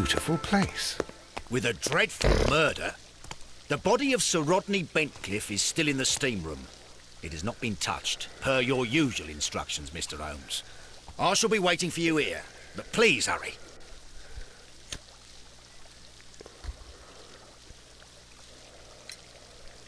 beautiful place. With a dreadful murder. The body of Sir Rodney Bentcliffe is still in the steam room. It has not been touched, per your usual instructions, Mr. Holmes. I shall be waiting for you here, but please hurry.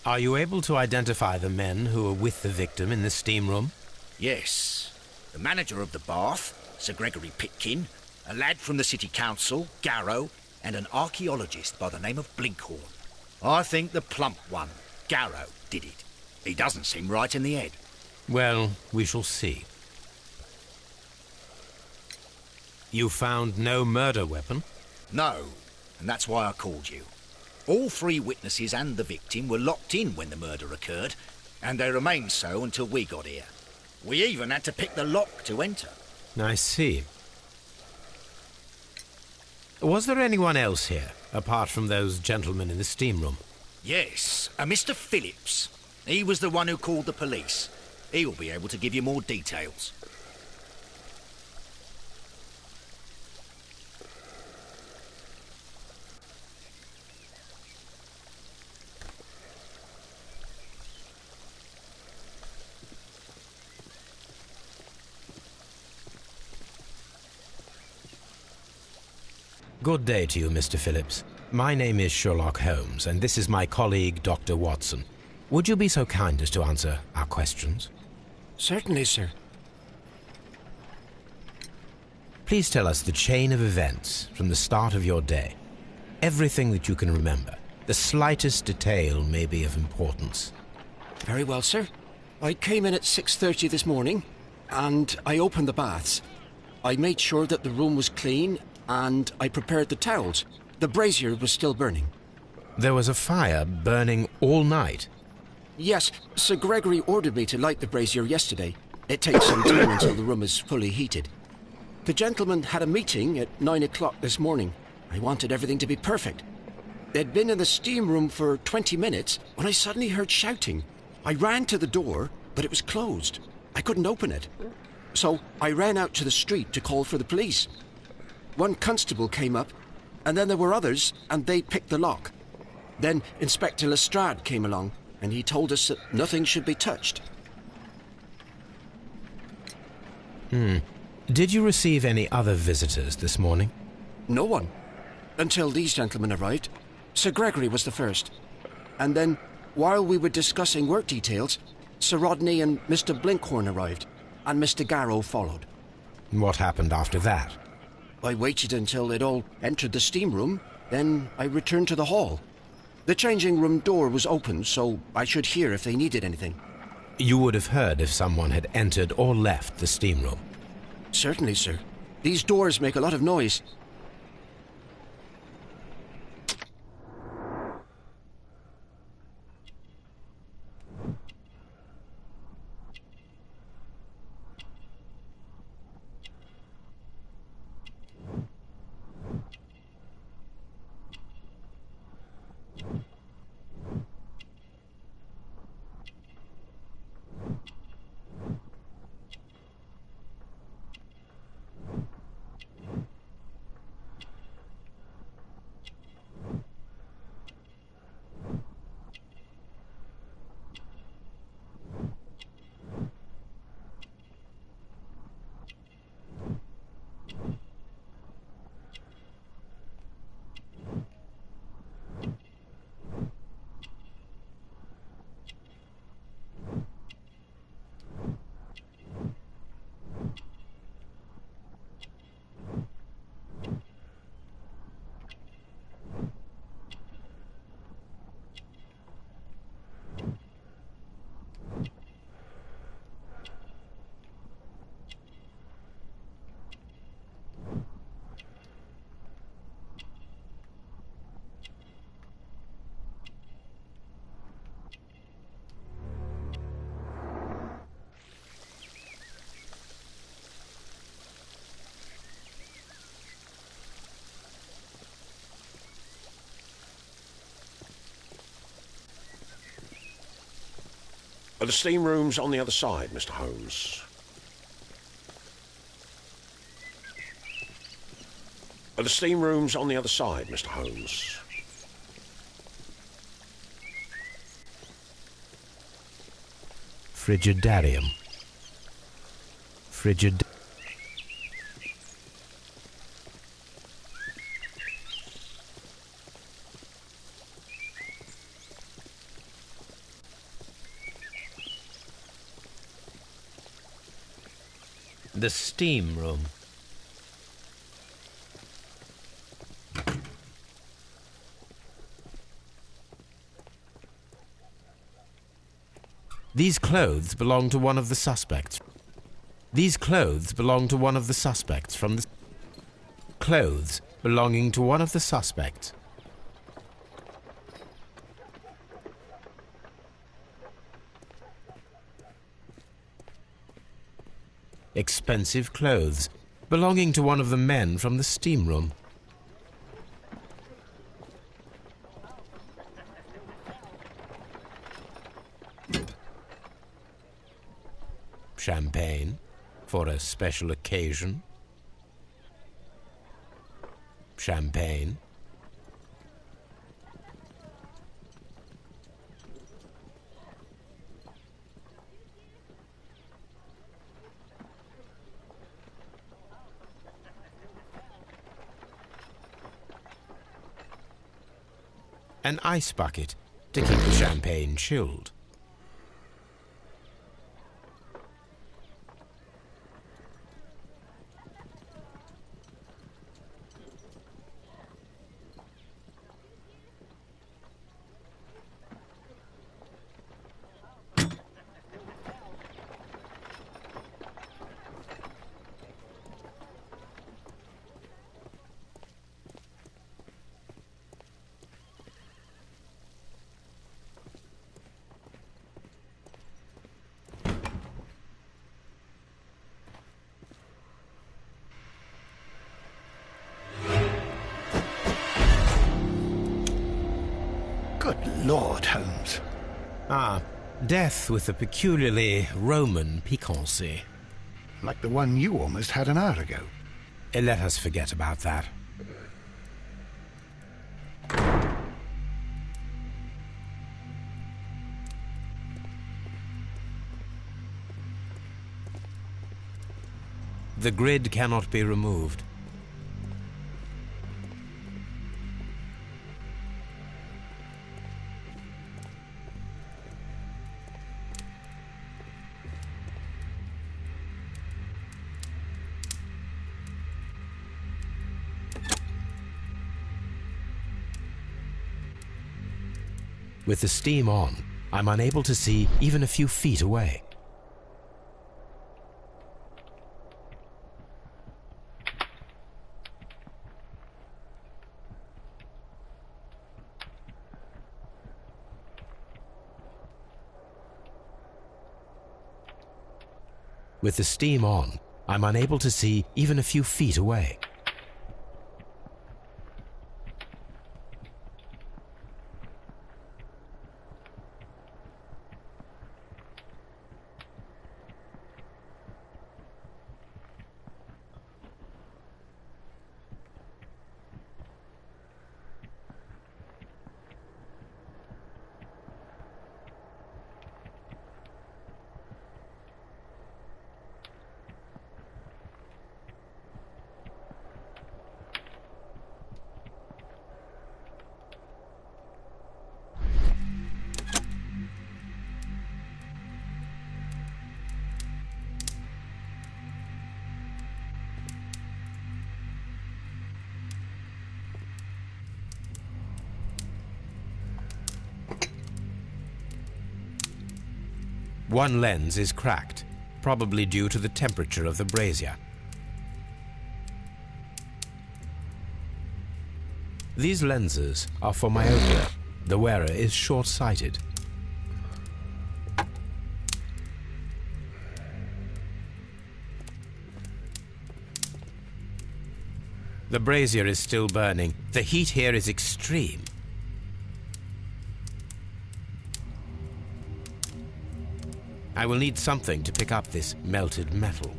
Are you able to identify the men who were with the victim in the steam room? Yes. The manager of the bath, Sir Gregory Pitkin, a lad from the City Council, Garrow, and an archaeologist by the name of Blinkhorn. I think the plump one, Garrow, did it. He doesn't seem right in the head. Well, we shall see. You found no murder weapon? No, and that's why I called you. All three witnesses and the victim were locked in when the murder occurred, and they remained so until we got here. We even had to pick the lock to enter. I see. Was there anyone else here, apart from those gentlemen in the steam room? Yes, a Mr. Phillips. He was the one who called the police. He'll be able to give you more details. Good day to you, Mr. Phillips. My name is Sherlock Holmes, and this is my colleague, Dr. Watson. Would you be so kind as to answer our questions? Certainly, sir. Please tell us the chain of events from the start of your day. Everything that you can remember. The slightest detail may be of importance. Very well, sir. I came in at 6:30 this morning, and I opened the baths. I made sure that the room was clean, and I prepared the towels. The brazier was still burning. There was a fire burning all night. Yes, Sir Gregory ordered me to light the brazier yesterday. It takes some time until the room is fully heated. The gentleman had a meeting at 9 o'clock this morning. I wanted everything to be perfect. They'd been in the steam room for 20 minutes when I suddenly heard shouting. I ran to the door, but it was closed. I couldn't open it. So I ran out to the street to call for the police. One constable came up, and then there were others, and they picked the lock. Then Inspector Lestrade came along, and he told us that nothing should be touched. Did you receive any other visitors this morning? No one. Until these gentlemen arrived. Sir Gregory was the first. And then, while we were discussing work details, Sir Rodney and Mr. Blinkhorn arrived, and Mr. Garrow followed. What happened after that? I waited until they'd all entered the steam room, then I returned to the hall. The changing room door was open, so I should hear if they needed anything. You would have heard if someone had entered or left the steam room. Certainly, sir. These doors make a lot of noise. The steam room's on the other side, Mr. Holmes. The steam room's on the other side, Mr. Holmes. Frigidarium. The steam room. These clothes belong to one of the suspects. These clothes belong to one of the suspects from the... Clothes belonging to one of the suspects. Expensive clothes belonging to one of the men from the steam room. Champagne for a special occasion. Champagne. An ice bucket to keep the champagne chilled. Good Lord, Holmes. Ah, death with a peculiarly Roman piquancy. Like the one you almost had an hour ago. Let us forget about that. The grid cannot be removed. With the steam on, I'm unable to see even a few feet away. With the steam on, I'm unable to see even a few feet away. One lens is cracked, probably due to the temperature of the brazier. These lenses are for myopia. The wearer is short-sighted. The brazier is still burning. The heat here is extreme. I will need something to pick up this melted metal.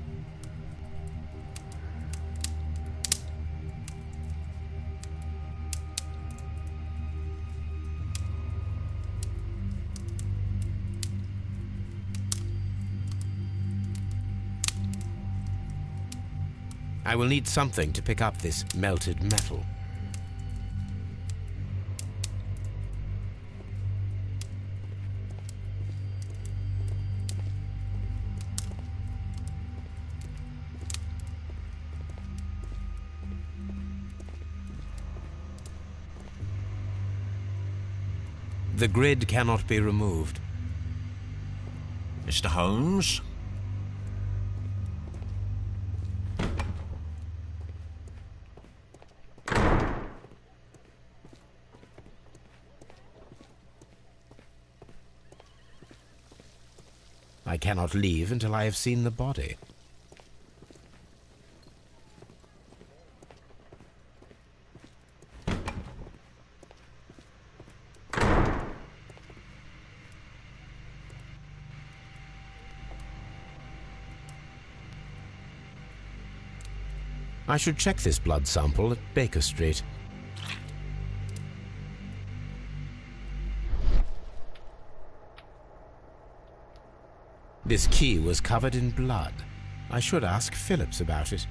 I will need something to pick up this melted metal. The grid cannot be removed. Mr. Holmes? I cannot leave until I have seen the body. I should check this blood sample at Baker Street. This key was covered in blood. I should ask Phillips about it.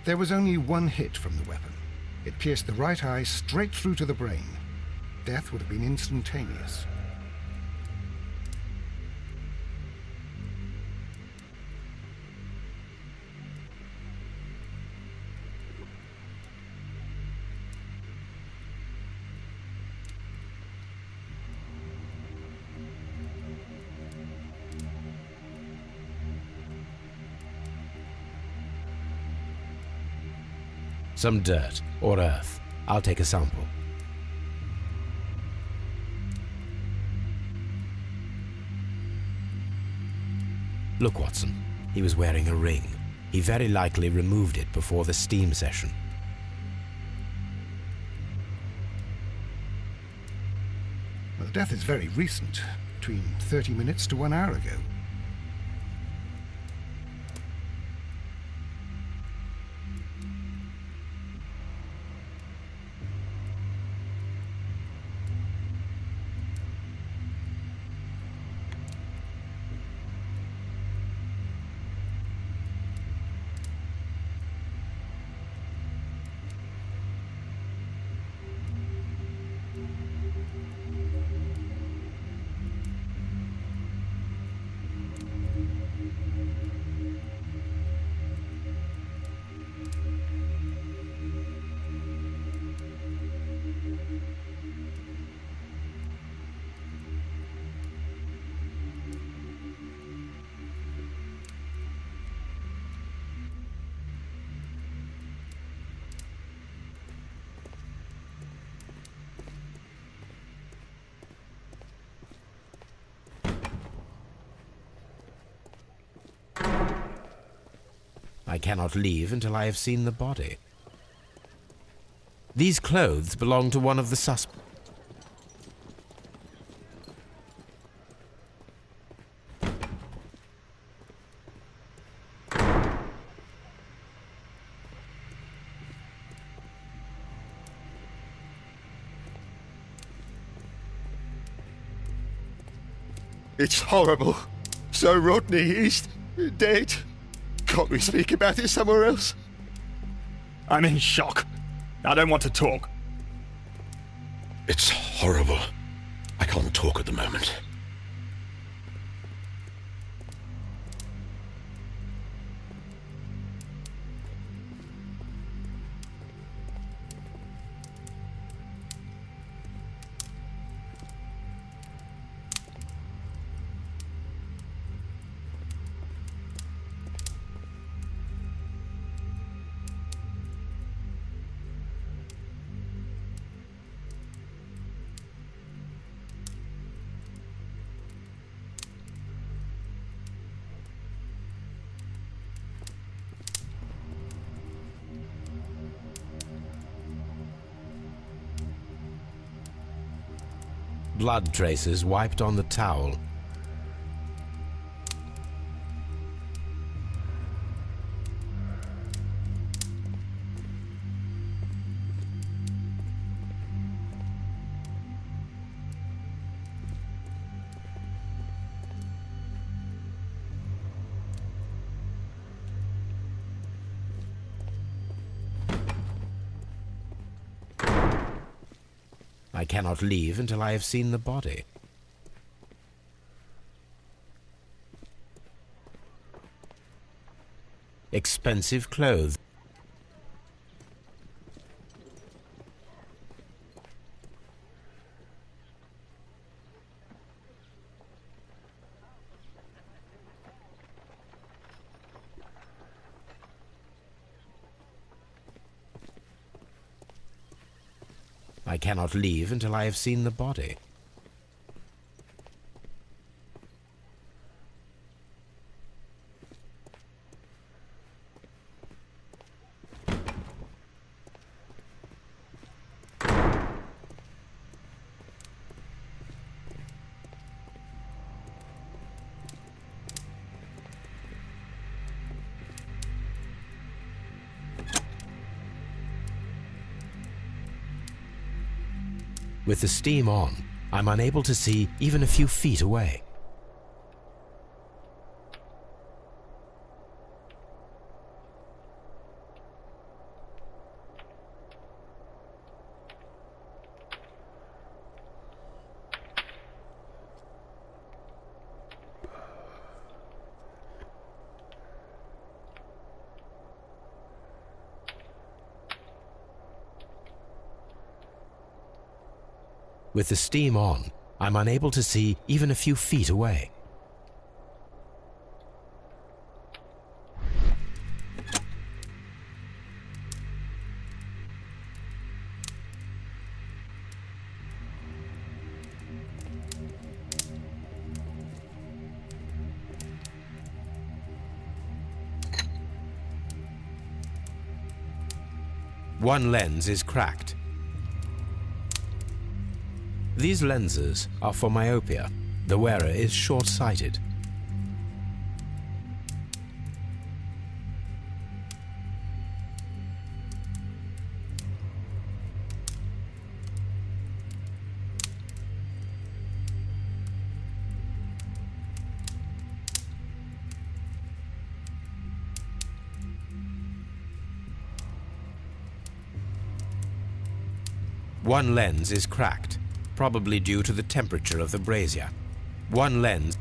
There was only one hit from the weapon. It pierced the right eye straight through to the brain. Death would have been instantaneous. Some dirt or earth. I'll take a sample. Look, Watson. He was wearing a ring. He very likely removed it before the steam session. Well, the death is very recent, between 30 minutes to 1 hour ago. I cannot leave until I have seen the body. These clothes belong to one of the suspects. It's horrible. So Rodney is dead. Can't we speak about it somewhere else? I'm in shock. I don't want to talk. It's horrible. I can't talk at the moment. Blood traces wiped on the towel. I cannot leave until I have seen the body. Expensive clothes. I cannot leave until I have seen the body. With the steam on, I'm unable to see even a few feet away. With the steam on, I'm unable to see even a few feet away. One lens is cracked. These lenses are for myopia. The wearer is short-sighted. One lens is cracked, probably due to the temperature of the brazier. One lens.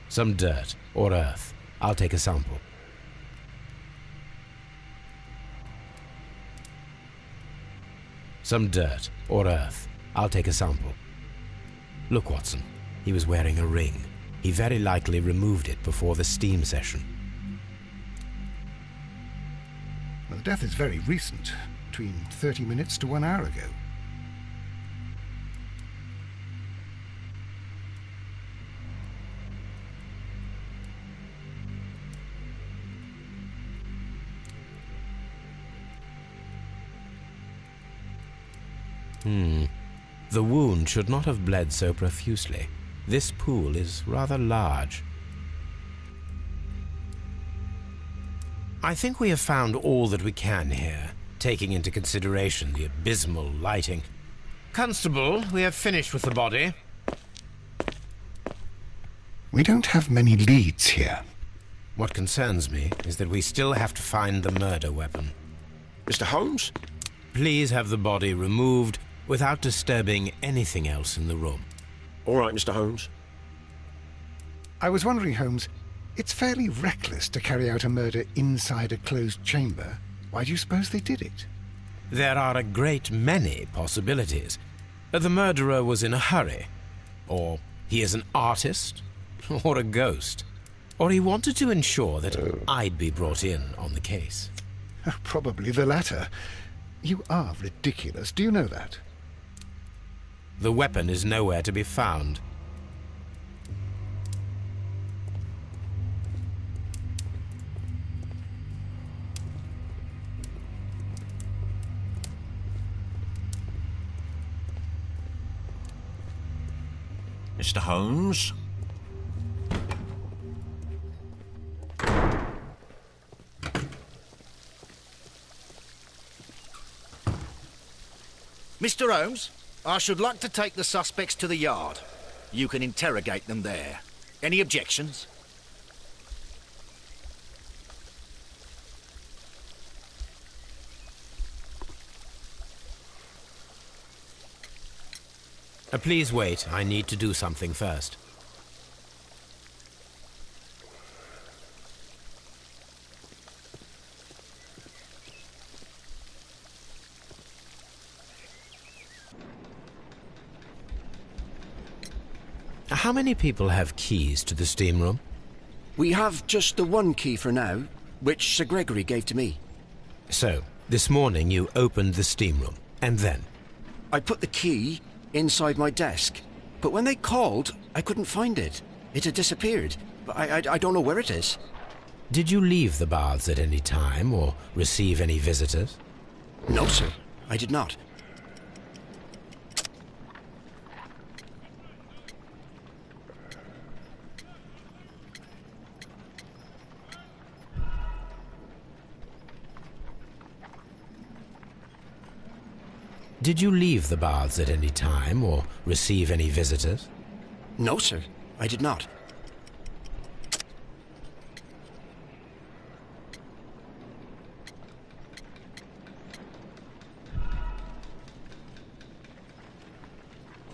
Some dirt or earth. I'll take a sample. Some dirt or earth. I'll take a sample. Look, Watson. He was wearing a ring. He very likely removed it before the steam session. Well, the death is very recent, between 30 minutes to 1 hour ago. The wound should not have bled so profusely. This pool is rather large. I think we have found all that we can here, taking into consideration the abysmal lighting. Constable, we have finished with the body. We don't have many leads here. What concerns me is that we still have to find the murder weapon. Mr. Holmes? Please have the body removed without disturbing anything else in the room. All right, Mr. Holmes. I was wondering, Holmes, it's fairly reckless to carry out a murder inside a closed chamber. Why do you suppose they did it? There are a great many possibilities. The murderer was in a hurry, or he is an artist, or a ghost, or he wanted to ensure that I'd be brought in on the case. Probably the latter. You are ridiculous. Do you know that? The weapon is nowhere to be found. Mr. Holmes? Mr. Holmes, I should like to take the suspects to the yard. You can interrogate them there. Any objections? Please wait. I need to do something first. How many people have keys to the steam room? We have just the one key for now, which Sir Gregory gave to me. So, this morning you opened the steam room, and then? I put the key inside my desk, but when they called, I couldn't find it. It had disappeared. I don't know where it is. Did you leave the baths at any time, or receive any visitors? No, sir. I did not. Did you leave the baths at any time, or receive any visitors? No, sir. I did not.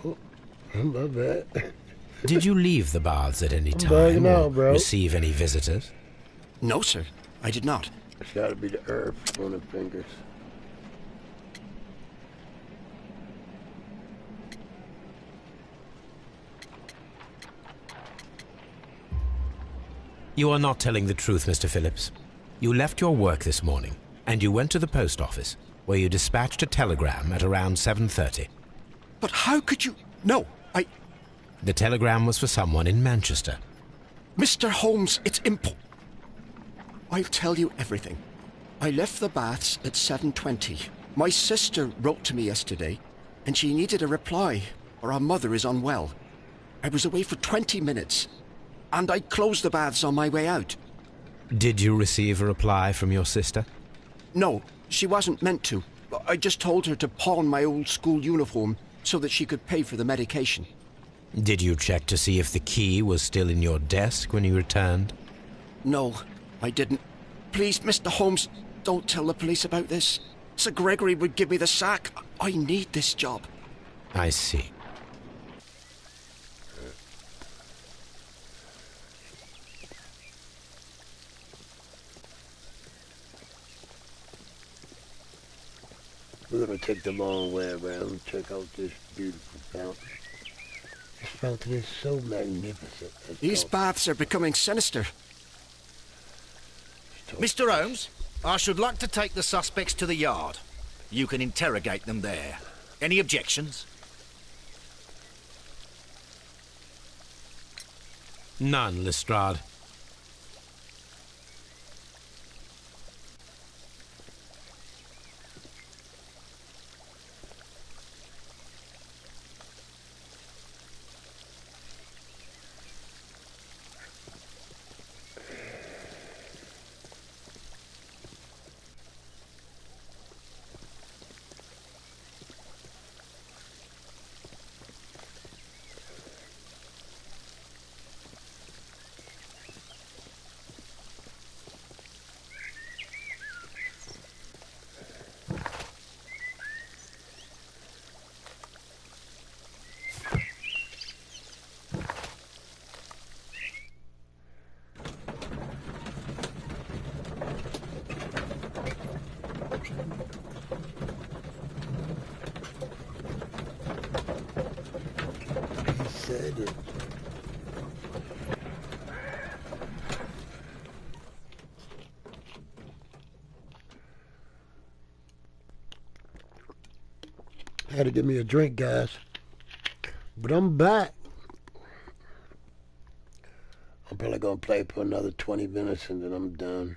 Oh, my bad. Did you leave the baths at any time, or receive any visitors? No, sir. I did not. It's gotta be the herb on the fingers. You are not telling the truth, Mr. Phillips. You left your work this morning, and you went to the post office, where you dispatched a telegram at around 7:30. But how could you... No, The telegram was for someone in Manchester. Mr. Holmes, it's I'll tell you everything. I left the baths at 7:20. My sister wrote to me yesterday, and she needed a reply, or our mother is unwell. I was away for 20 minutes, and I closed the baths on my way out. Did you receive a reply from your sister? No, she wasn't meant to. I just told her to pawn my old school uniform so that she could pay for the medication. Did you check to see if the key was still in your desk when you returned? No, I didn't. Please, Mr. Holmes, don't tell the police about this. Sir Gregory would give me the sack. I need this job. I see. We're gonna take the long way around and check out this beautiful fountain. This fountain is so magnificent. These baths are becoming sinister. Mr. Holmes, I should like to take the suspects to the yard. You can interrogate them there. Any objections? None, Lestrade. Said it. Had to give me a drink, guys. But I'm back. I'm probably gonna play for another 20 minutes and then I'm done.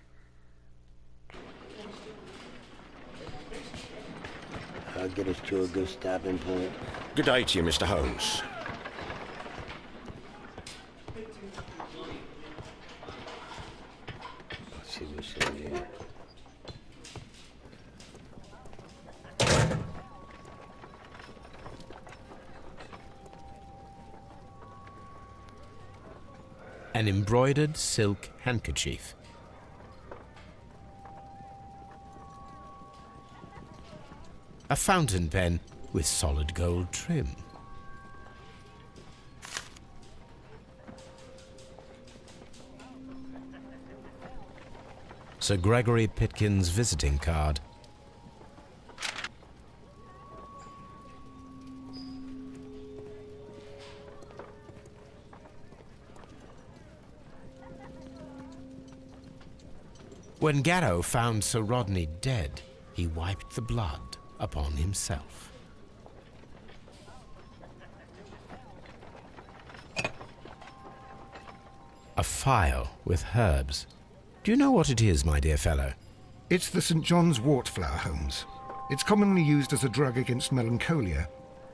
I'll get us to a good stopping point. Good day to you, Mr. Holmes. Let's see what's in here. An embroidered silk handkerchief. A fountain pen with solid gold trim. Sir Gregory Pitkin's visiting card. When Garrow found Sir Rodney dead, he wiped the blood upon himself. A phial with herbs. Do you know what it is, my dear fellow? It's the St. John's wort flower, Holmes. It's commonly used as a drug against melancholia.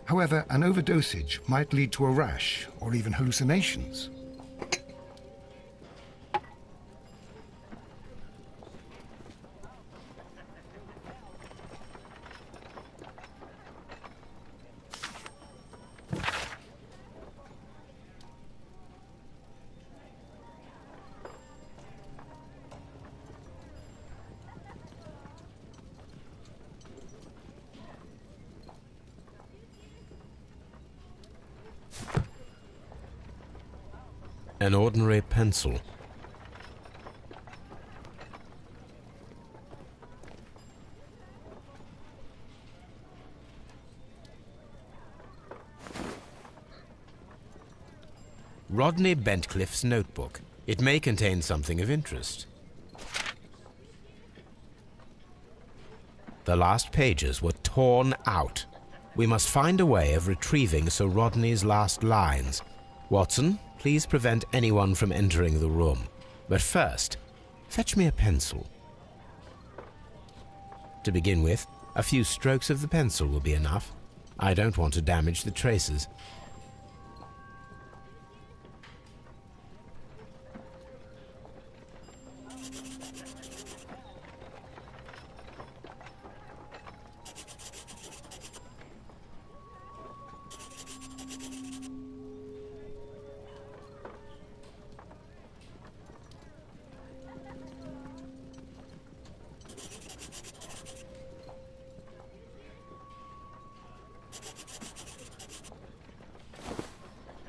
However, an overdosage might lead to a rash or even hallucinations. An ordinary pencil. Rodney Bentcliffe's notebook. It may contain something of interest. The last pages were torn out. We must find a way of retrieving Sir Rodney's last lines. Watson, please prevent anyone from entering the room. But first, fetch me a pencil. To begin with, a few strokes of the pencil will be enough. I don't want to damage the traces.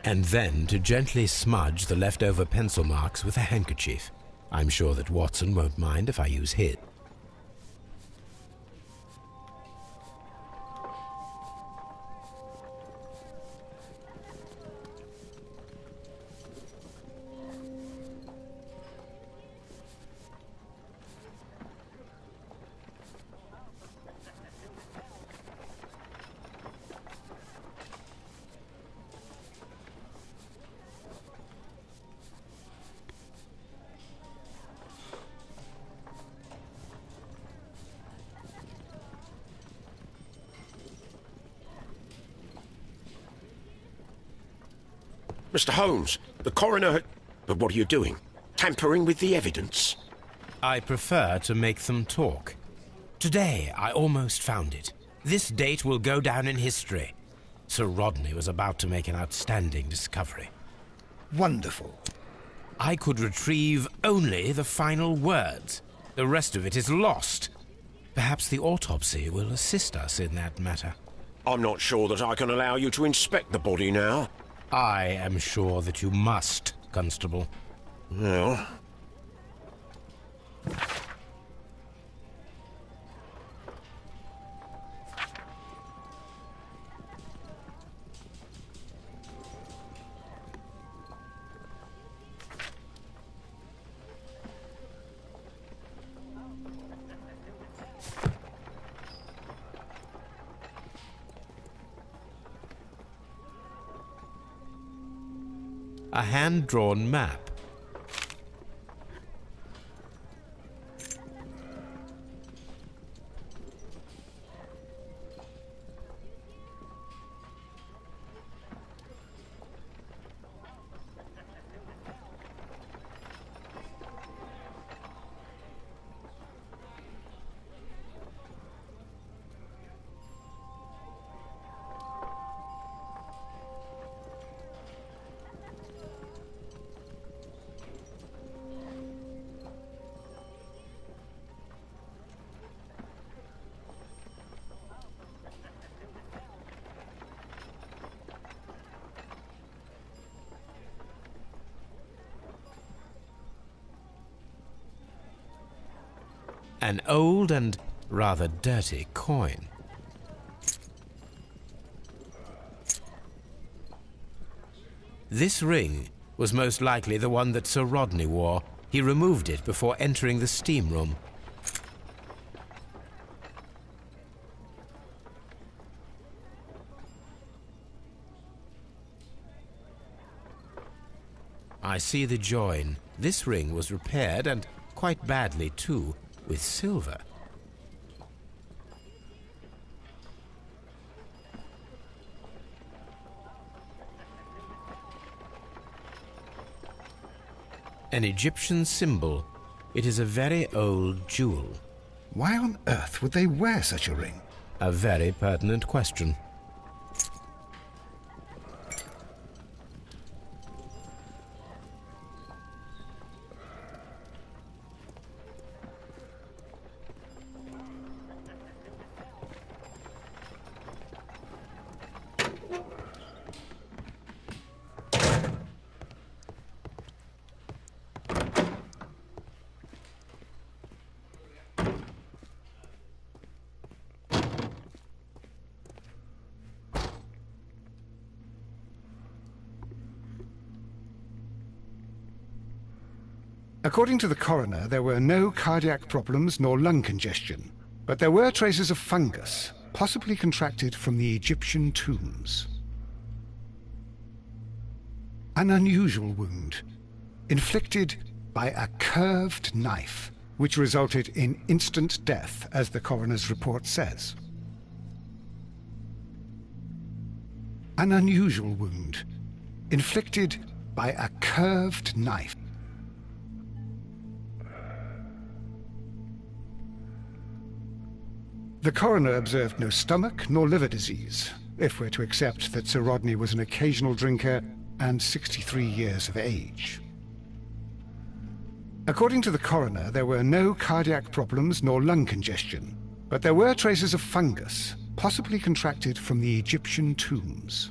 And then to gently smudge the leftover pencil marks with a handkerchief. I'm sure that Watson won't mind if I use his. Mr. Holmes, the coroner... But what are you doing? Tampering with the evidence? I prefer to make them talk. Today, I almost found it. This date will go down in history. Sir Rodney was about to make an outstanding discovery. Wonderful. I could retrieve only the final words. The rest of it is lost. Perhaps the autopsy will assist us in that matter. I'm not sure that I can allow you to inspect the body now. I am sure that you must, Constable. Well... a hand-drawn map. An old and rather dirty coin. This ring was most likely the one that Sir Rodney wore. He removed it before entering the steam room. I see the join. This ring was repaired, and quite badly too, with silver. An Egyptian symbol. It is a very old jewel. Why on earth would they wear such a ring? A very pertinent question. According to the coroner, there were no cardiac problems nor lung congestion, but there were traces of fungus, possibly contracted from the Egyptian tombs. An unusual wound, inflicted by a curved knife, which resulted in instant death, as the coroner's report says. An unusual wound, inflicted by a curved knife. The coroner observed no stomach nor liver disease, if we're to accept that Sir Rodney was an occasional drinker and 63 years of age. According to the coroner, there were no cardiac problems nor lung congestion, but there were traces of fungus, possibly contracted from the Egyptian tombs.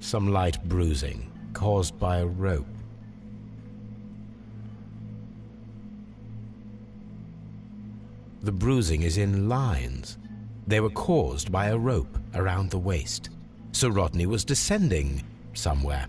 Some light bruising, caused by a rope. The bruising is in lines. They were caused by a rope around the waist. Sir Rodney was descending somewhere.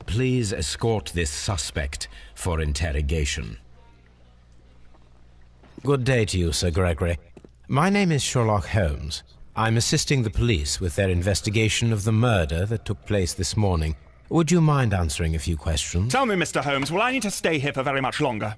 Please escort this suspect for interrogation. Good day to you, Sir Gregory. My name is Sherlock Holmes. I'm assisting the police with their investigation of the murder that took place this morning. Would you mind answering a few questions? Tell me, Mr. Holmes, will I need to stay here for very much longer?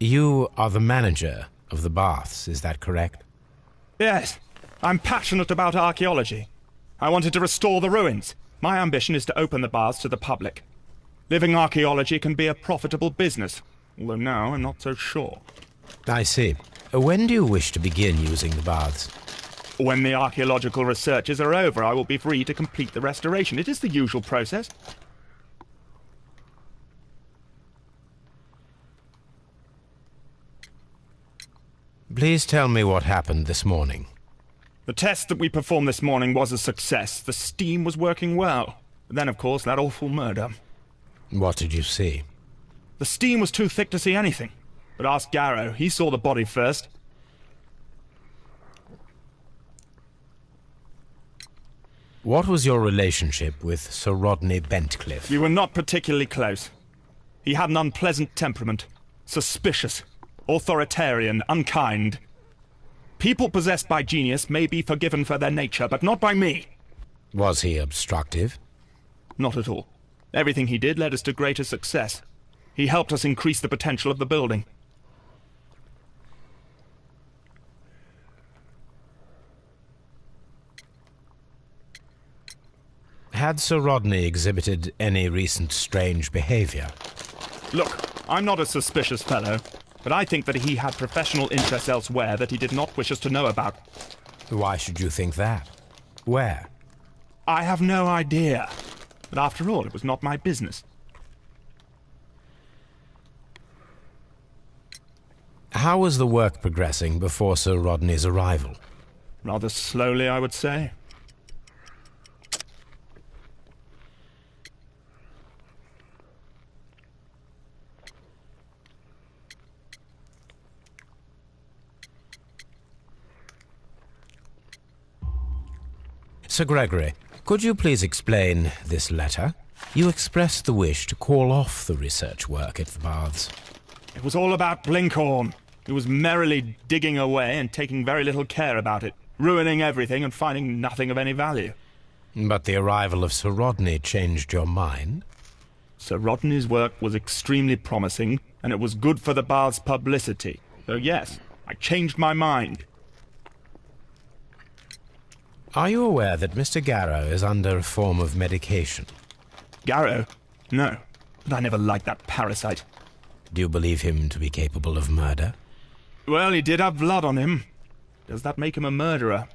You are the manager of the baths, is that correct? Yes. I'm passionate about archaeology. I wanted to restore the ruins. My ambition is to open the baths to the public. Living archaeology can be a profitable business, although now I'm not so sure. I see. When do you wish to begin using the baths? When the archaeological researches are over, I will be free to complete the restoration. It is the usual process. Please tell me what happened this morning. The test that we performed this morning was a success. The steam was working well. But then, of course, that awful murder. What did you see? The steam was too thick to see anything. But ask Garrow. He saw the body first. What was your relationship with Sir Rodney Bentcliffe? We were not particularly close. He had an unpleasant temperament. Suspicious. Authoritarian. Unkind. People possessed by genius may be forgiven for their nature, but not by me. Was he obstructive? Not at all. Everything he did led us to greater success. He helped us increase the potential of the building. Had Sir Rodney exhibited any recent strange behavior? Look, I'm not a suspicious fellow, but I think that he had professional interests elsewhere that he did not wish us to know about. Why should you think that? Where? I have no idea. But after all, it was not my business. How was the work progressing before Sir Rodney's arrival? Rather slowly, I would say. Sir Gregory, could you please explain this letter? You expressed the wish to call off the research work at the baths. It was all about Blinkhorn. He was merrily digging away and taking very little care about it, ruining everything and finding nothing of any value. But the arrival of Sir Rodney changed your mind? Sir Rodney's work was extremely promising, and it was good for the bath's publicity. So yes, I changed my mind. Are you aware that Mr. Garrow is under a form of medication? Garrow? No, but I never liked that parasite. Do you believe him to be capable of murder? Well, he did have blood on him. Does that make him a murderer?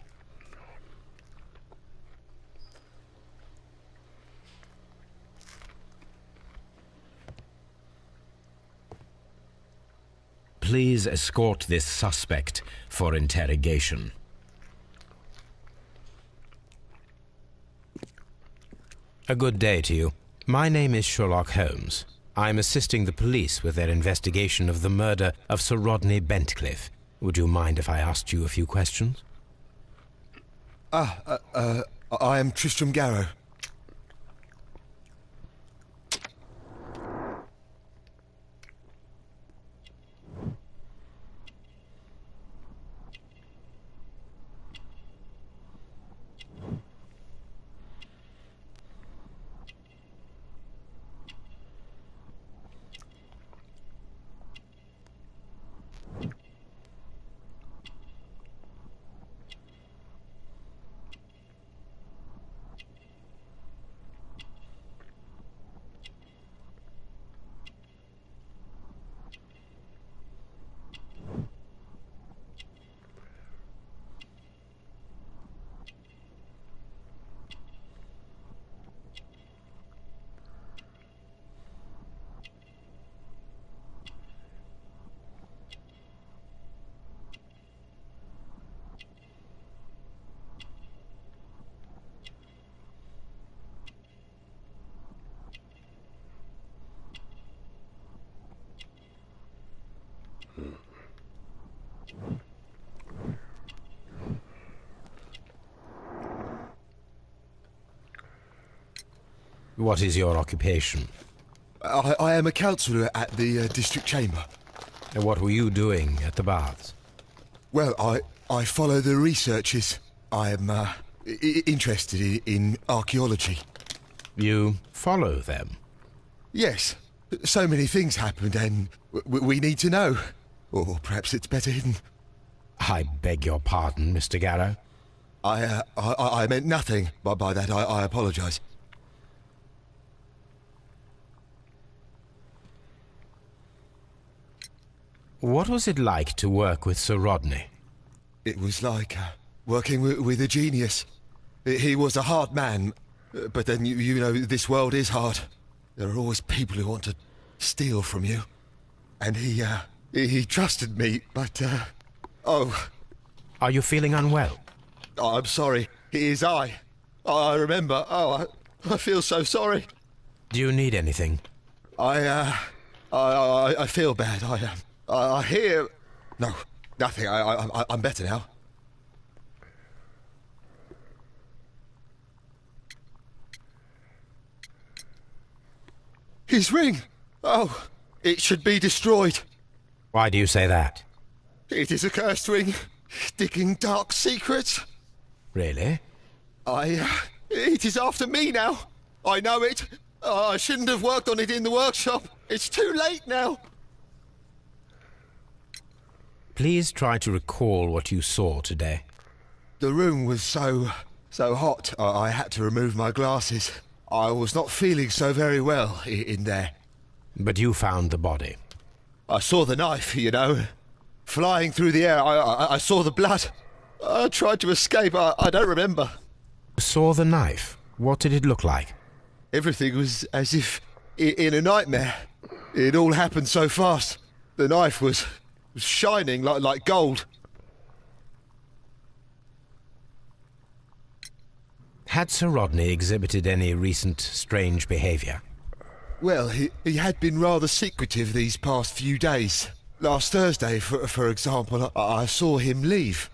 Please escort this suspect for interrogation. A good day to you. My name is Sherlock Holmes. I'm assisting the police with their investigation of the murder of Sir Rodney Bentcliffe. Would you mind if I asked you a few questions? I am Tristram Garrow. What is your occupation? I am a councillor at the district chamber. And what were you doing at the baths? Well, I follow the researches. I am interested in archaeology. You follow them? Yes. So many things happened and we need to know. Or perhaps it's better hidden. I beg your pardon, Mr. Garrow. I meant nothing by that. I apologise. What was it like to work with Sir Rodney? It was like working with a genius. He was a hard man, but then, you know, this world is hard. There are always people who want to steal from you. And he trusted me, but, oh... Are you feeling unwell? Oh, I'm sorry. It is I. I remember. Oh, I feel so sorry. Do you need anything? I feel bad. I hear... No, nothing. I'm better now. His ring! Oh, it should be destroyed. Why do you say that? It is a cursed ring, digging dark secrets. Really? It is after me now. I know it. I shouldn't have worked on it in the workshop. It's too late now. Please try to recall what you saw today. The room was so hot, I had to remove my glasses. I was not feeling so very well in there. But you found the body. I saw the knife, you know, flying through the air. I saw the blood. I tried to escape. I don't remember. Saw the knife? What did it look like? Everything was as if in a nightmare. It all happened so fast. The knife was shining like gold. Had Sir Rodney exhibited any recent strange behaviour? Well, he had been rather secretive these past few days. Last Thursday, for example, I saw him leave.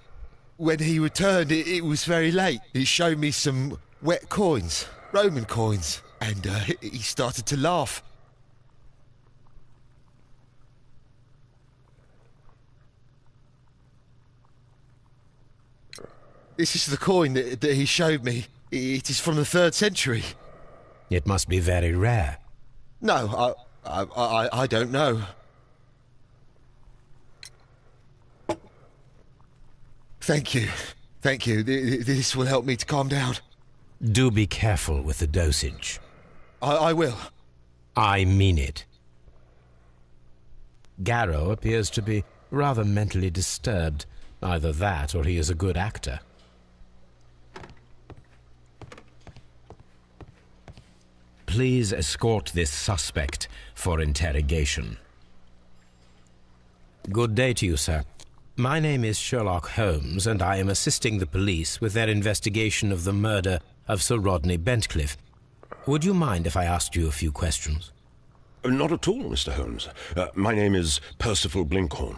When he returned, it was very late. He showed me some wet coins, Roman coins, and he started to laugh. This is the coin that he showed me. It is from the 3rd century. It must be very rare. No, I don't know. Thank you. Thank you. This will help me to calm down. Do be careful with the dosage. I will. I mean it. Garrow appears to be rather mentally disturbed. Either that or he is a good actor. Please escort this suspect for interrogation. Good day to you, sir. My name is Sherlock Holmes, and I am assisting the police with their investigation of the murder of Sir Rodney Bentcliffe. Would you mind if I asked you a few questions? Not at all, Mr. Holmes. My name is Percival Blinkhorn.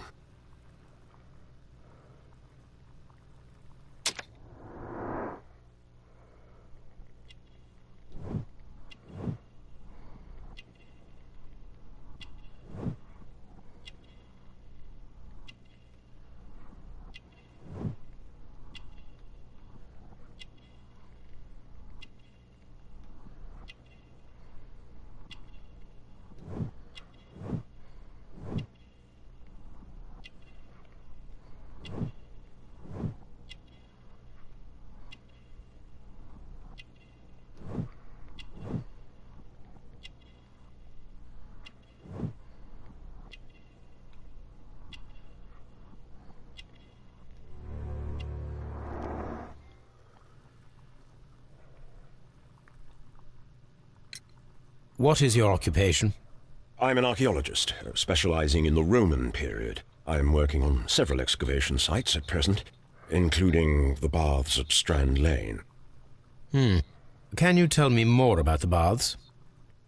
What is your occupation? I'm an archaeologist, specializing in the Roman period. I'm working on several excavation sites at present, including the baths at Strand Lane. Can you tell me more about the baths?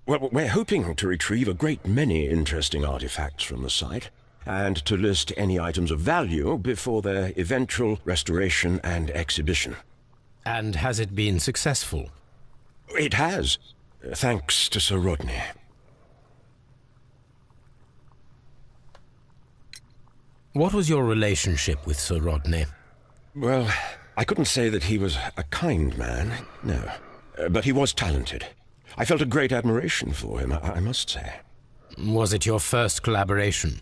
Well, we're hoping to retrieve a great many interesting artifacts from the site, and to list any items of value before their eventual restoration and exhibition. And has it been successful? It has, thanks to Sir Rodney. What was your relationship with Sir Rodney? Well, I couldn't say that he was a kind man, no. But he was talented. I felt a great admiration for him, I must say. Was it your first collaboration?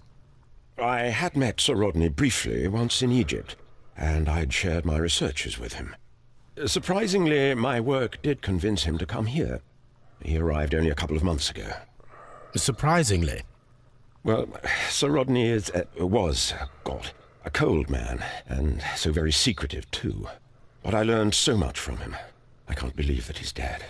I had met Sir Rodney briefly once in Egypt, and I'd shared my researches with him. Surprisingly, my work did convince him to come here. He arrived only a couple of months ago. Surprisingly? Well, Sir Rodney was a cold man, and so very secretive, too. But I learned so much from him. I can't believe that he's dead.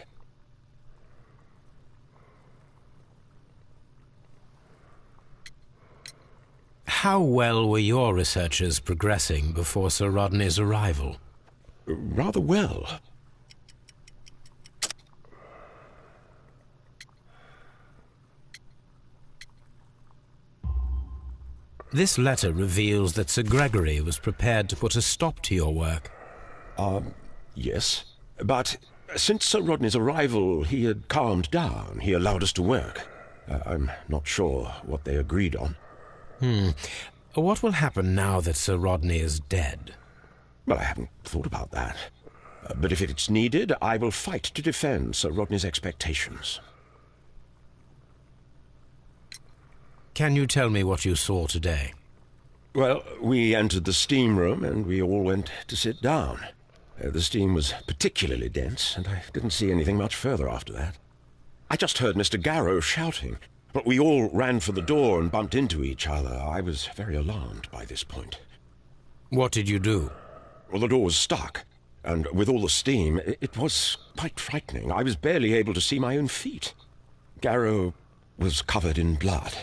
How well were your researches progressing before Sir Rodney's arrival? Rather well. This letter reveals that Sir Gregory was prepared to put a stop to your work. Yes. But since Sir Rodney's arrival, he had calmed down. He allowed us to work. I'm not sure what they agreed on. What will happen now that Sir Rodney is dead? Well, I haven't thought about that. But if it's needed, I will fight to defend Sir Rodney's expectations. Can you tell me what you saw today? Well, we entered the steam room and we all went to sit down. The steam was particularly dense, and I didn't see anything much further after that. I just heard Mr. Garrow shouting, but we all ran for the door and bumped into each other. I was very alarmed by this point. What did you do? Well, the door was stuck, and with all the steam, it was quite frightening. I was barely able to see my own feet. Garrow was covered in blood.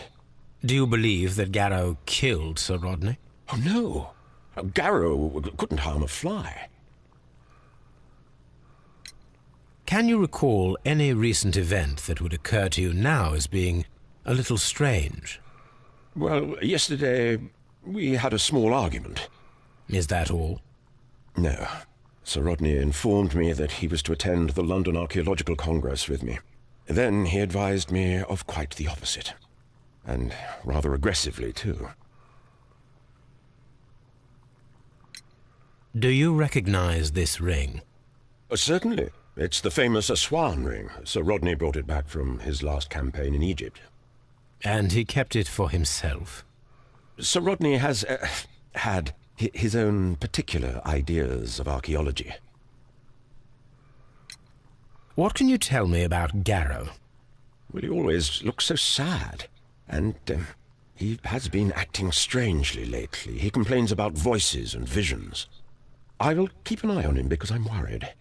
Do you believe that Garrow killed Sir Rodney? Oh, no. Garrow couldn't harm a fly. Can you recall any recent event that would occur to you now as being a little strange? Well, yesterday we had a small argument. Is that all? No. Sir Rodney informed me that he was to attend the London Archaeological Congress with me. Then he advised me of quite the opposite. And rather aggressively, too. Do you recognize this ring? Certainly. It's the famous Aswan ring. Sir Rodney brought it back from his last campaign in Egypt. And he kept it for himself? Sir Rodney has had his own particular ideas of archaeology. What can you tell me about Garrow? Well, he always looks so sad. And he has been acting strangely lately. He complains about voices and visions. I will keep an eye on him because I'm worried.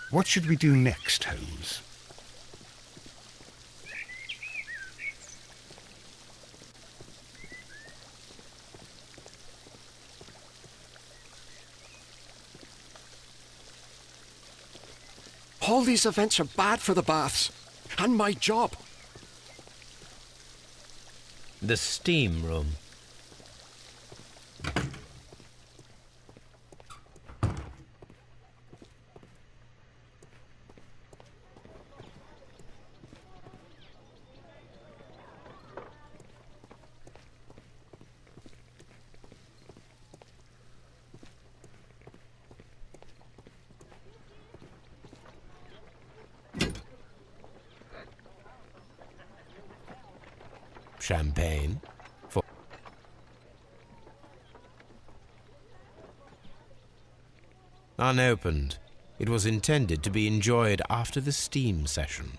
What should we do next, Holmes? All these events are bad for the baths. And my job. The steam room. Champagne. For unopened. It was intended to be enjoyed after the steam session.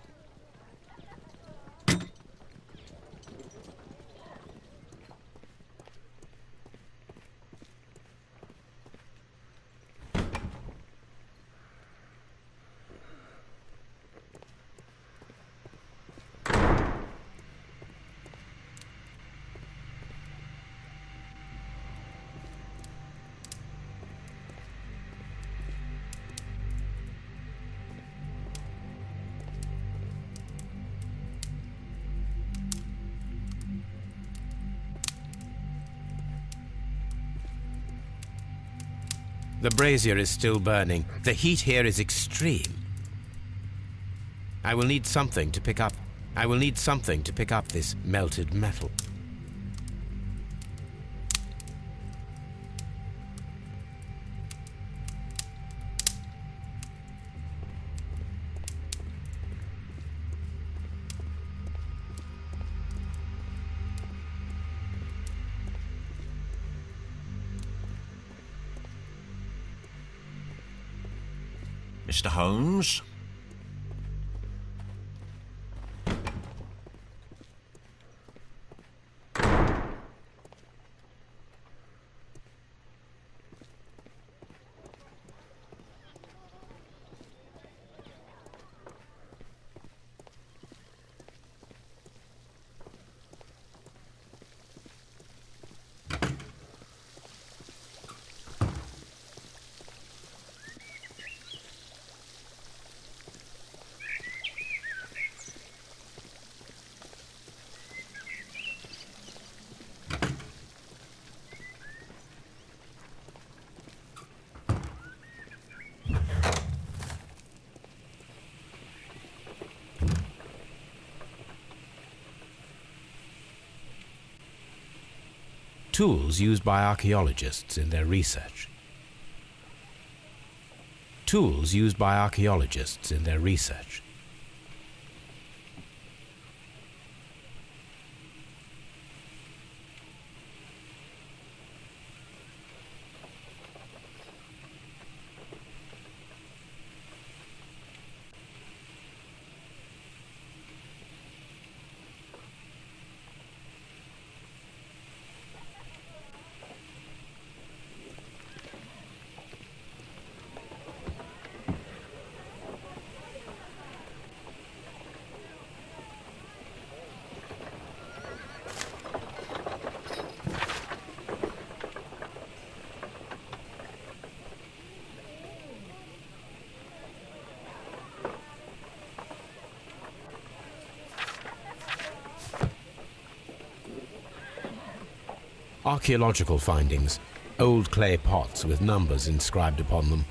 The brazier is still burning. The heat here is extreme. I will need something to pick up. I will need something to pick up this melted metal. Mr. Holmes? Tools used by archaeologists in their research. Tools used by archaeologists in their research. Archaeological findings, old clay pots with numbers inscribed upon them.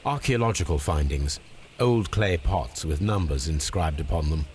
Archaeological findings. Old clay pots with numbers inscribed upon them.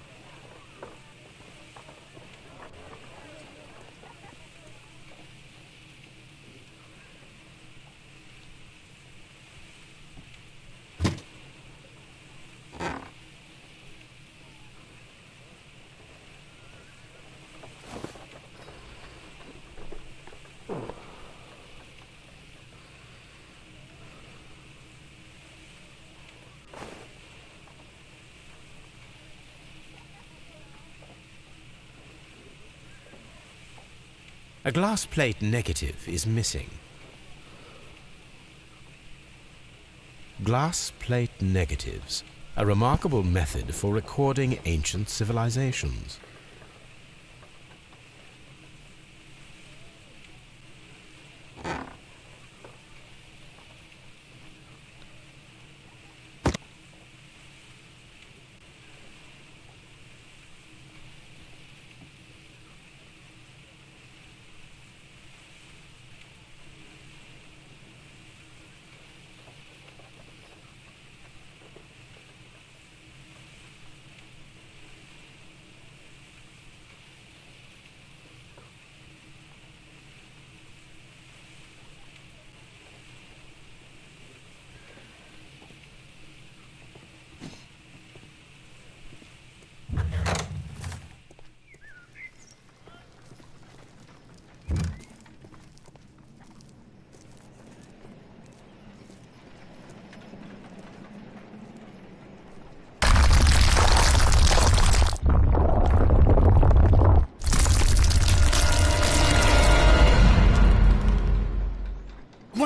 A glass plate negative is missing. Glass plate negatives, a remarkable method for recording ancient civilizations.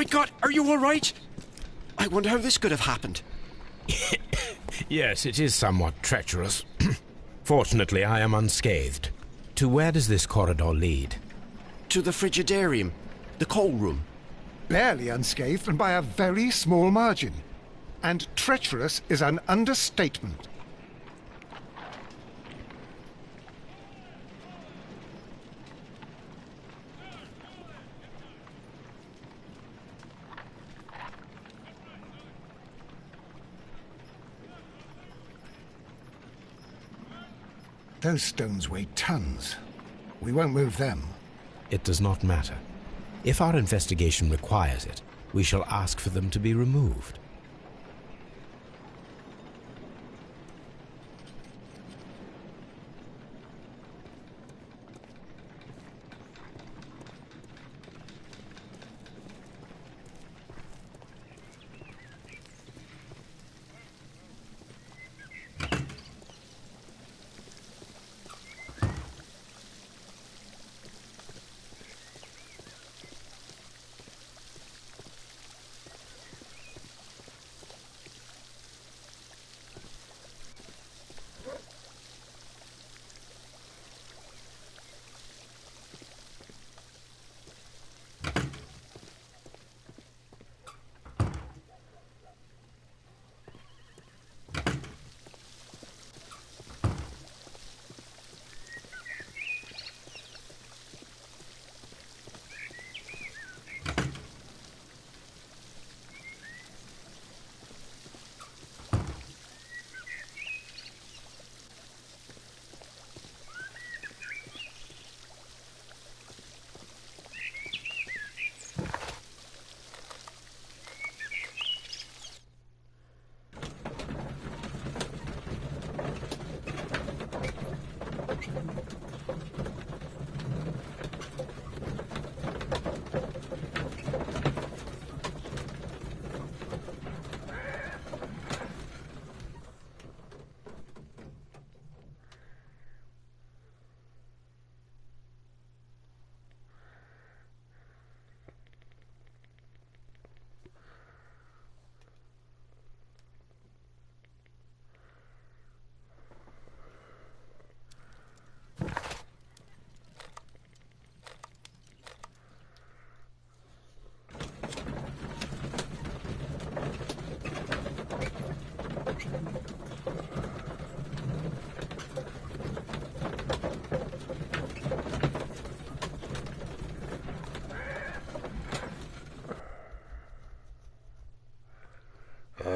My God, are you all right? I wonder how this could have happened. Yes, it is somewhat treacherous. Fortunately, I am unscathed. To where does this corridor lead? To the frigidarium, the coal room. Barely unscathed and by a very small margin. And treacherous is an understatement. Those stones weigh tons. We won't move them. It does not matter. If our investigation requires it, we shall ask for them to be removed.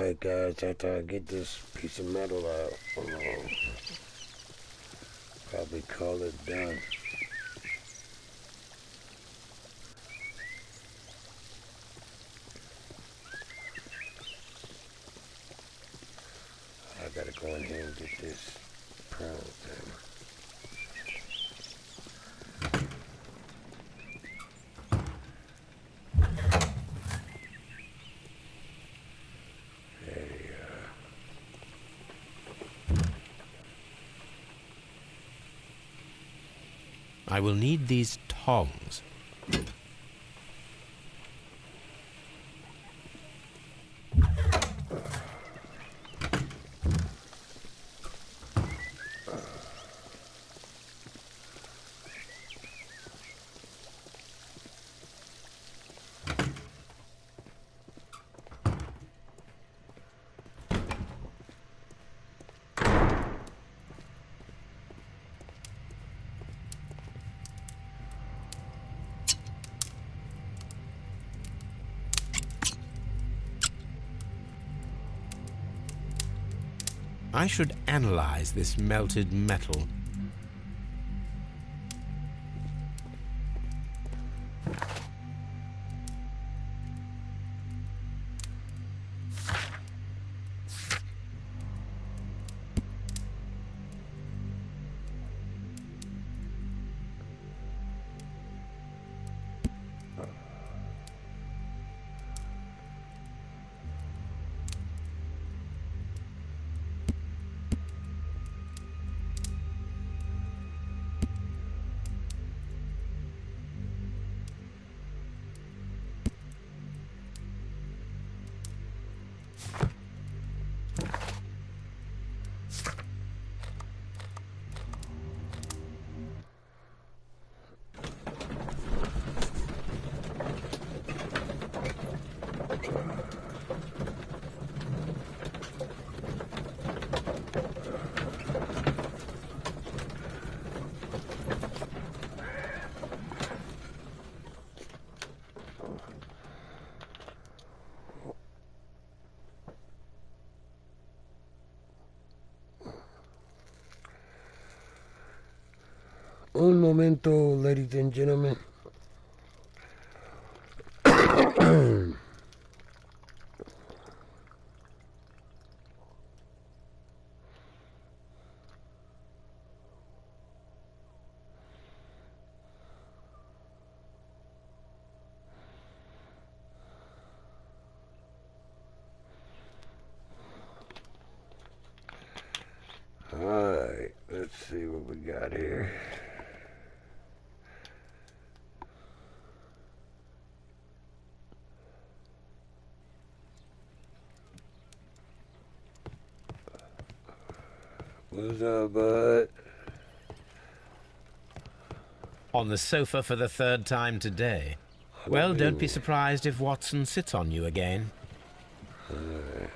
Alright, guys, after I get this piece of metal out, probably call it done. I gotta go in here and get this prone thing. I will need these tongs. I should analyze this melted metal. Un momento, ladies and gentlemen. Alright, let's see what we got here. What's up, bud? On the sofa for the third time today. Well, don't be surprised if Watson sits on you again. Alright.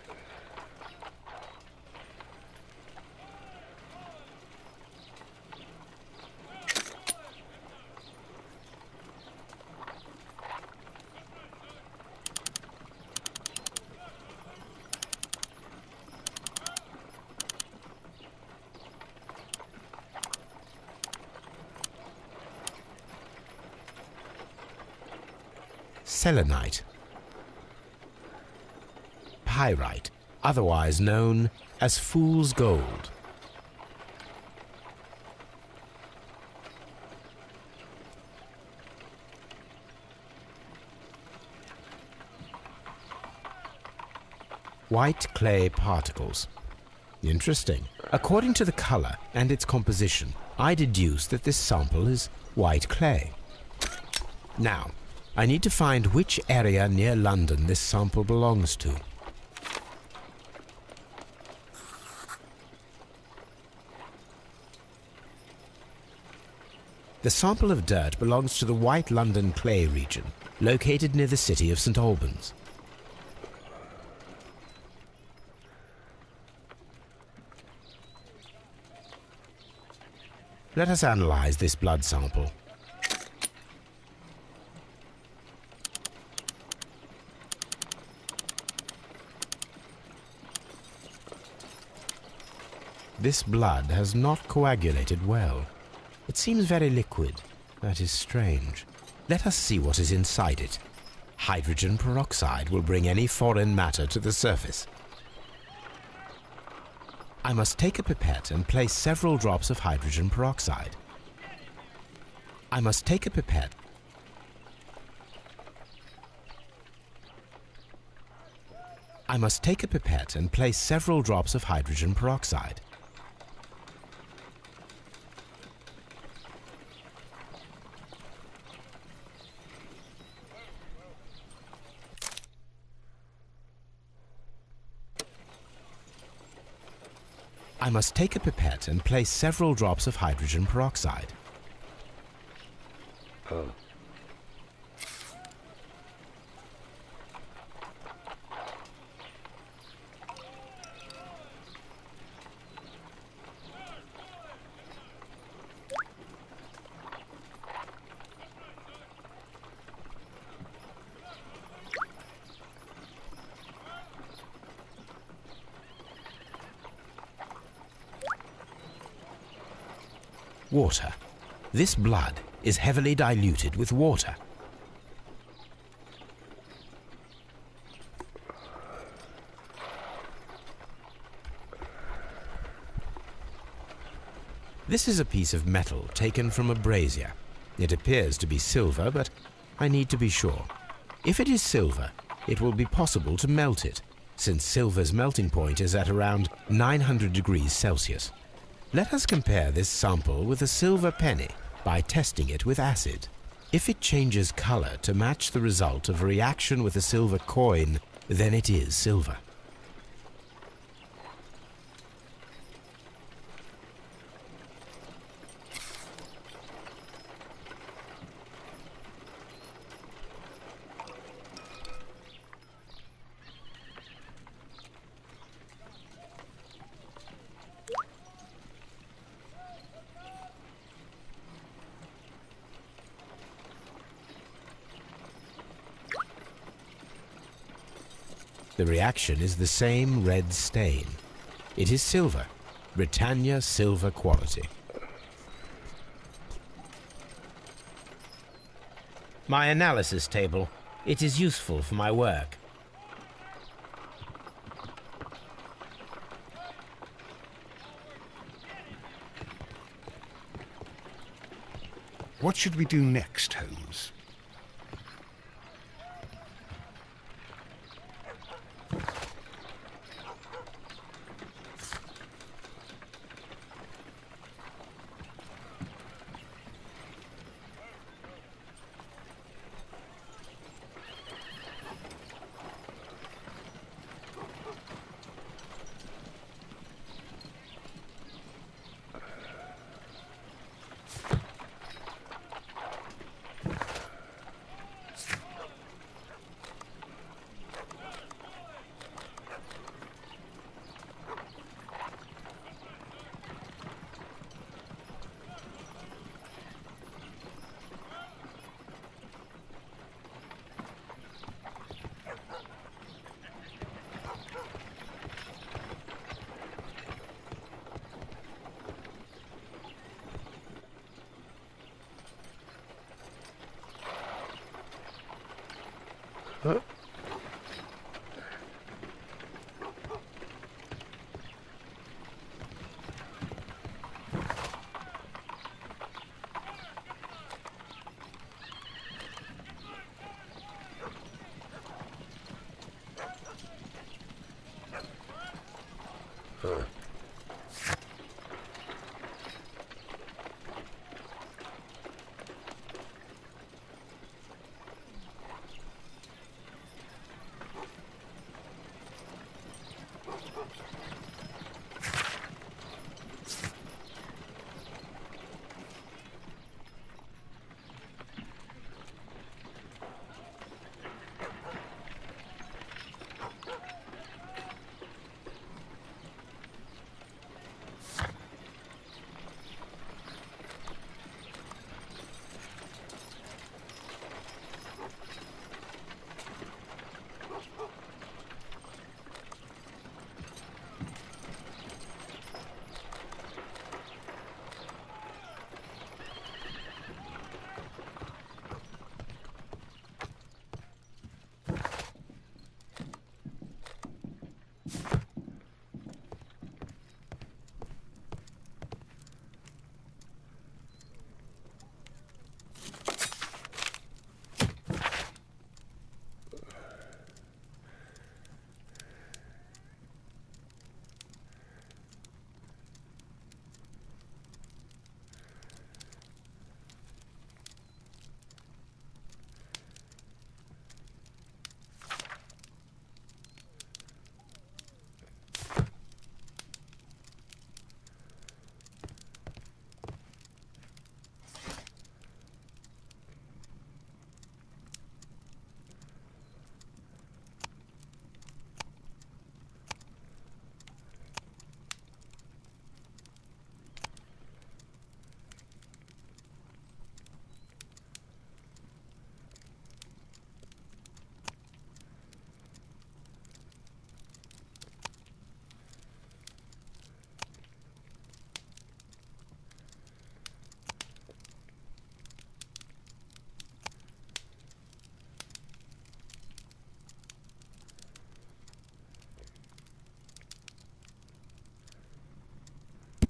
Selenite. Pyrite, otherwise known as fool's gold. White clay particles. Interesting. According to the color and its composition, I deduce that this sample is white clay. Now, I need to find which area near London this sample belongs to. The sample of dirt belongs to the White London clay region, located near the city of St. Albans. Let us analyze this blood sample. This blood has not coagulated well. It seems very liquid. That is strange. Let us see what is inside it. Hydrogen peroxide will bring any foreign matter to the surface. I must take a pipette and place several drops of hydrogen peroxide. I must take a pipette. I must take a pipette and place several drops of hydrogen peroxide. I must take a pipette and place several drops of hydrogen peroxide. Oh. Water. This blood is heavily diluted with water. This is a piece of metal taken from a brazier. It appears to be silver, but I need to be sure. If it is silver, it will be possible to melt it, since silver's melting point is at around 900 degrees Celsius. Let us compare this sample with a silver penny by testing it with acid. If it changes color to match the result of a reaction with a silver coin, then it is silver. The reaction is the same red stain. It is silver, Britannia silver quality. My analysis table. It is useful for my work. What should we do next, Holmes? Huh?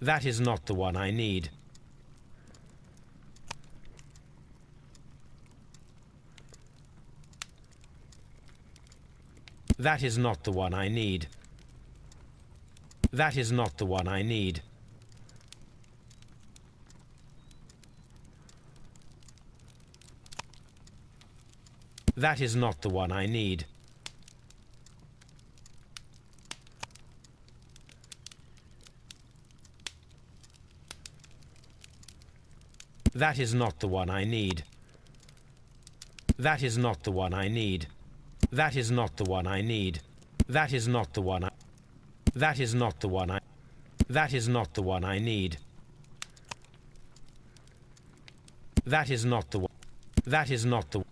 That is not the one I need. That is not the one I need. That is not the one I need. That is not the one I need. That is not the one I need. That is not the one I need. That is not the one I need. That is not the one I... That is not the one I... That is not the one I need. That is not the one... That is not the...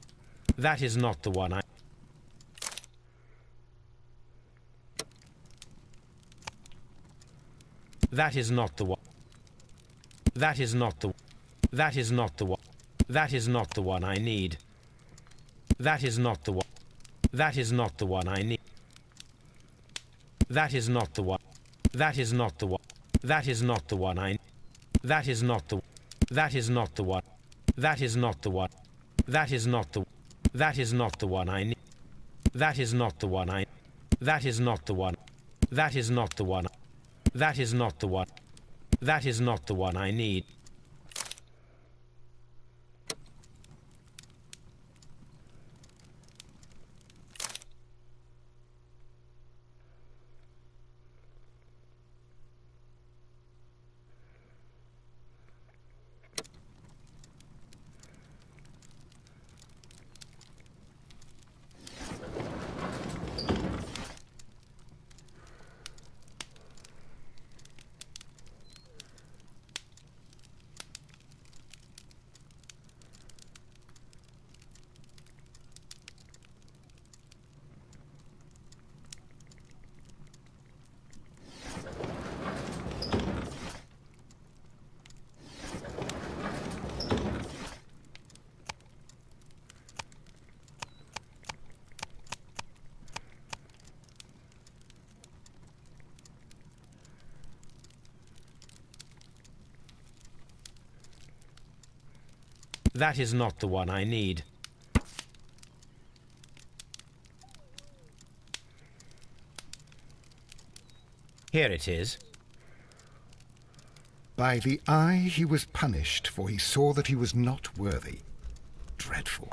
That is not the one I... That is not the one... That is not the... That is not the one... That is not the one I need. That is not the one... That is not the one I need. That is not the one... That is not the one... That is not the one I... That is not the... That is not the one... That is not the one... That is not the... That is not the one I need. That is not the one I... That is not the one... That is not the one... That is not the one... That is not the one I need. That is not the one I need. Here it is. By the eye he was punished, for he saw that he was not worthy. Dreadful.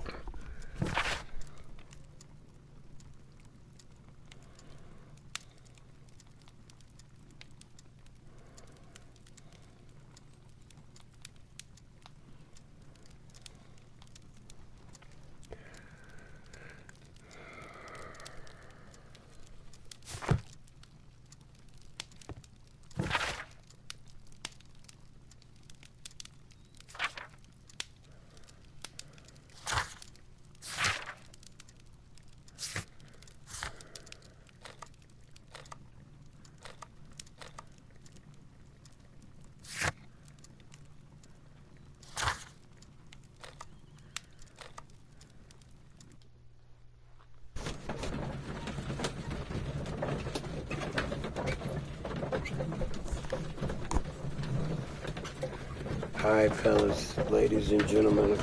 Alright, fellas, ladies and gentlemen,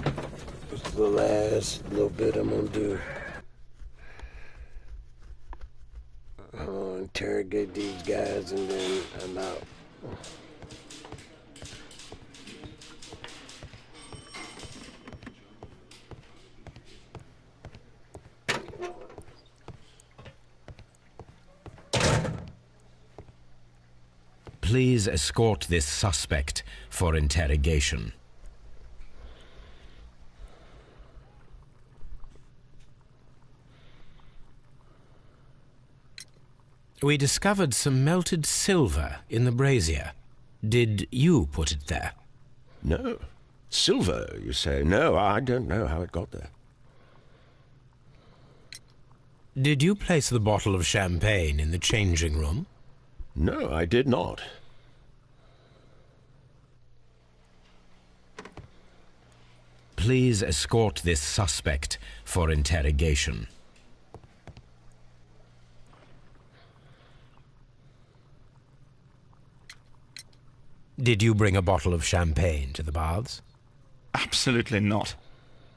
this is the last little bit I'm gonna do. I'll interrogate these guys and then I'm out. Please escort this suspect for interrogation. We discovered some melted silver in the brazier. Did you put it there? No. Silver, you say? No, I don't know how it got there. Did you place the bottle of champagne in the changing room? No, I did not. Please escort this suspect for interrogation. Did you bring a bottle of champagne to the baths? Absolutely not.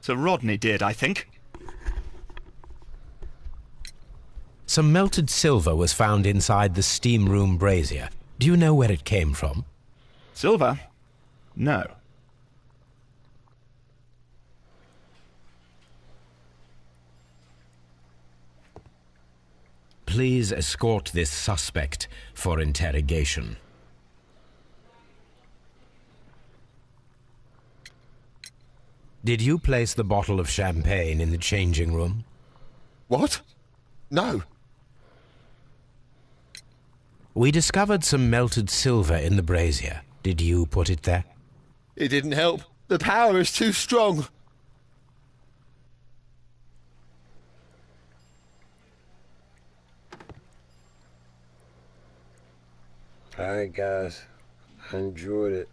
Sir Rodney did, I think. Some melted silver was found inside the steam room brazier. Do you know where it came from? Silver? No. Please escort this suspect for interrogation. Did you place the bottle of champagne in the changing room? What? No. We discovered some melted silver in the brazier. Did you put it there? It didn't help. The power is too strong. Alright guys, I enjoyed it.